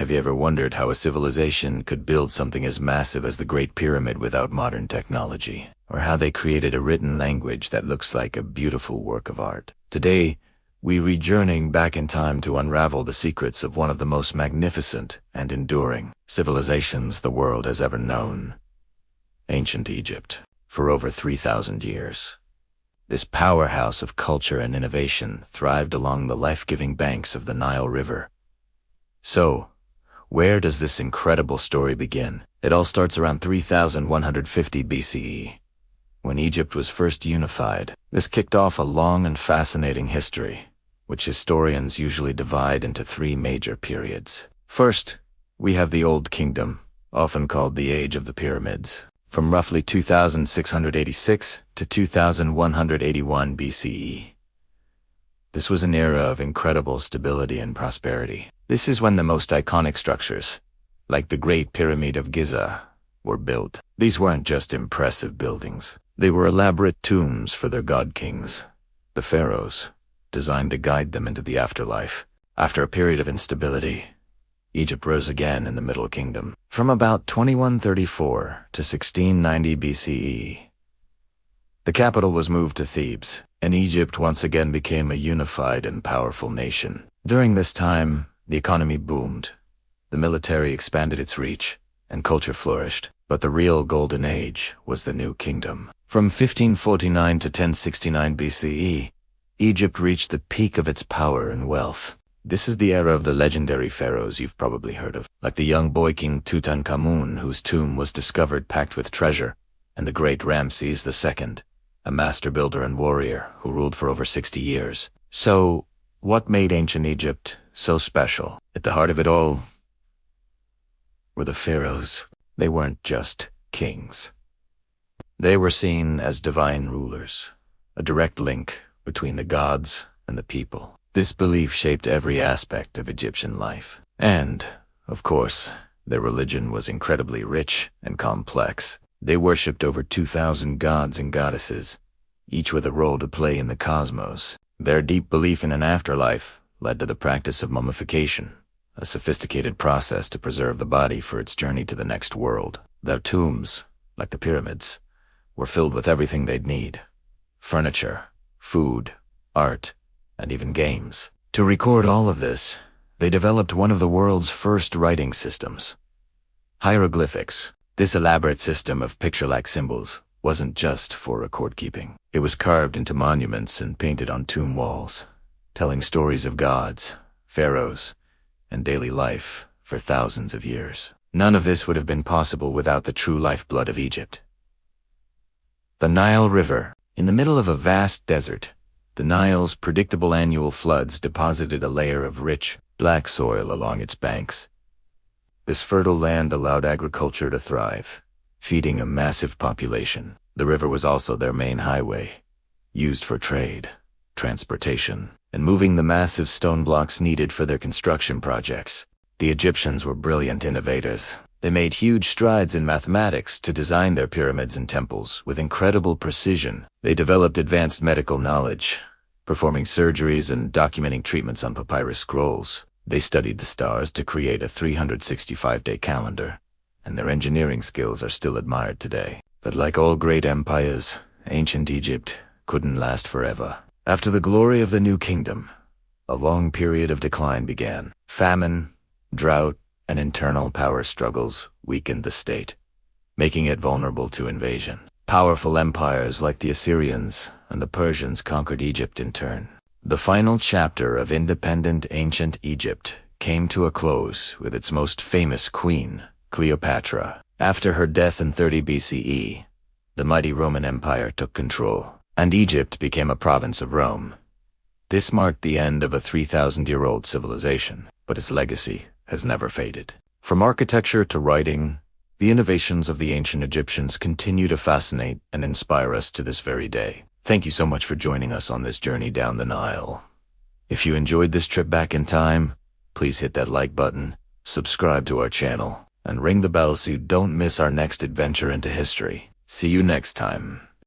Have you ever wondered how a civilization could build something as massive as the Great Pyramid without modern technology? Or how they created a written language that looks like a beautiful work of art? Today, we rejourneying back in time to unravel the secrets of one of the most magnificent and enduring civilizations the world has ever known. Ancient Egypt. For over 3,000 years, this powerhouse of culture and innovation thrived along the life-giving banks of the Nile River. So, where does this incredible story begin? It all starts around 3150 BCE, when Egypt was first unified. This kicked off a long and fascinating history, which historians usually divide into three major periods. First, we have the Old Kingdom, often called the Age of the Pyramids, from roughly 2686 to 2181 BCE. This was an era of incredible stability and prosperity. This is when the most iconic structures, like the Great Pyramid of Giza, were built. These weren't just impressive buildings. They were elaborate tombs for their god-kings, the pharaohs, designed to guide them into the afterlife. After a period of instability, Egypt rose again in the Middle Kingdom. From about 2134 to 1690 BCE, the capital was moved to Thebes, and Egypt once again became a unified and powerful nation. During this time, the economy boomed, the military expanded its reach, and culture flourished. But the real golden age was the New Kingdom. From 1549 to 1069 BCE, Egypt reached the peak of its power and wealth. This is the era of the legendary pharaohs you've probably heard of, like the young boy King Tutankhamun, whose tomb was discovered packed with treasure, and the great Ramses II, a master builder and warrior who ruled for over 60 years. So, what made ancient Egypt so special? At the heart of it all were the pharaohs. They weren't just kings. They were seen as divine rulers, a direct link between the gods and the people. This belief shaped every aspect of Egyptian life. And, of course, their religion was incredibly rich and complex. They worshipped over 2,000 gods and goddesses, each with a role to play in the cosmos. Their deep belief in an afterlife led to the practice of mummification, a sophisticated process to preserve the body for its journey to the next world. Their tombs, like the pyramids, were filled with everything they'd need: furniture, food, art, and even games. To record all of this, they developed one of the world's first writing systems: hieroglyphics. This elaborate system of picture-like symbols wasn't just for record-keeping. It was carved into monuments and painted on tomb walls, telling stories of gods, pharaohs, and daily life for thousands of years. None of this would have been possible without the true lifeblood of Egypt. The Nile River. In the middle of a vast desert, the Nile's predictable annual floods deposited a layer of rich, black soil along its banks. This fertile land allowed agriculture to thrive, feeding a massive population. The river was also their main highway, used for trade, transportation, and moving the massive stone blocks needed for their construction projects. The Egyptians were brilliant innovators. They made huge strides in mathematics to design their pyramids and temples with incredible precision. They developed advanced medical knowledge, performing surgeries and documenting treatments on papyrus scrolls. They studied the stars to create a 365-day calendar, and their engineering skills are still admired today. But like all great empires, ancient Egypt couldn't last forever. After the glory of the New Kingdom, a long period of decline began. Famine, drought, and internal power struggles weakened the state, making it vulnerable to invasion. Powerful empires like the Assyrians and the Persians conquered Egypt in turn. The final chapter of independent ancient Egypt came to a close with its most famous queen, Cleopatra. After her death in 30 BCE, the mighty Roman Empire took control, and Egypt became a province of Rome. This marked the end of a 3,000-year-old civilization, but its legacy has never faded. From architecture to writing, the innovations of the ancient Egyptians continue to fascinate and inspire us to this very day. Thank you so much for joining us on this journey down the Nile. If you enjoyed this trip back in time, please hit that like button, subscribe to our channel, and ring the bell so you don't miss our next adventure into history. See you next time.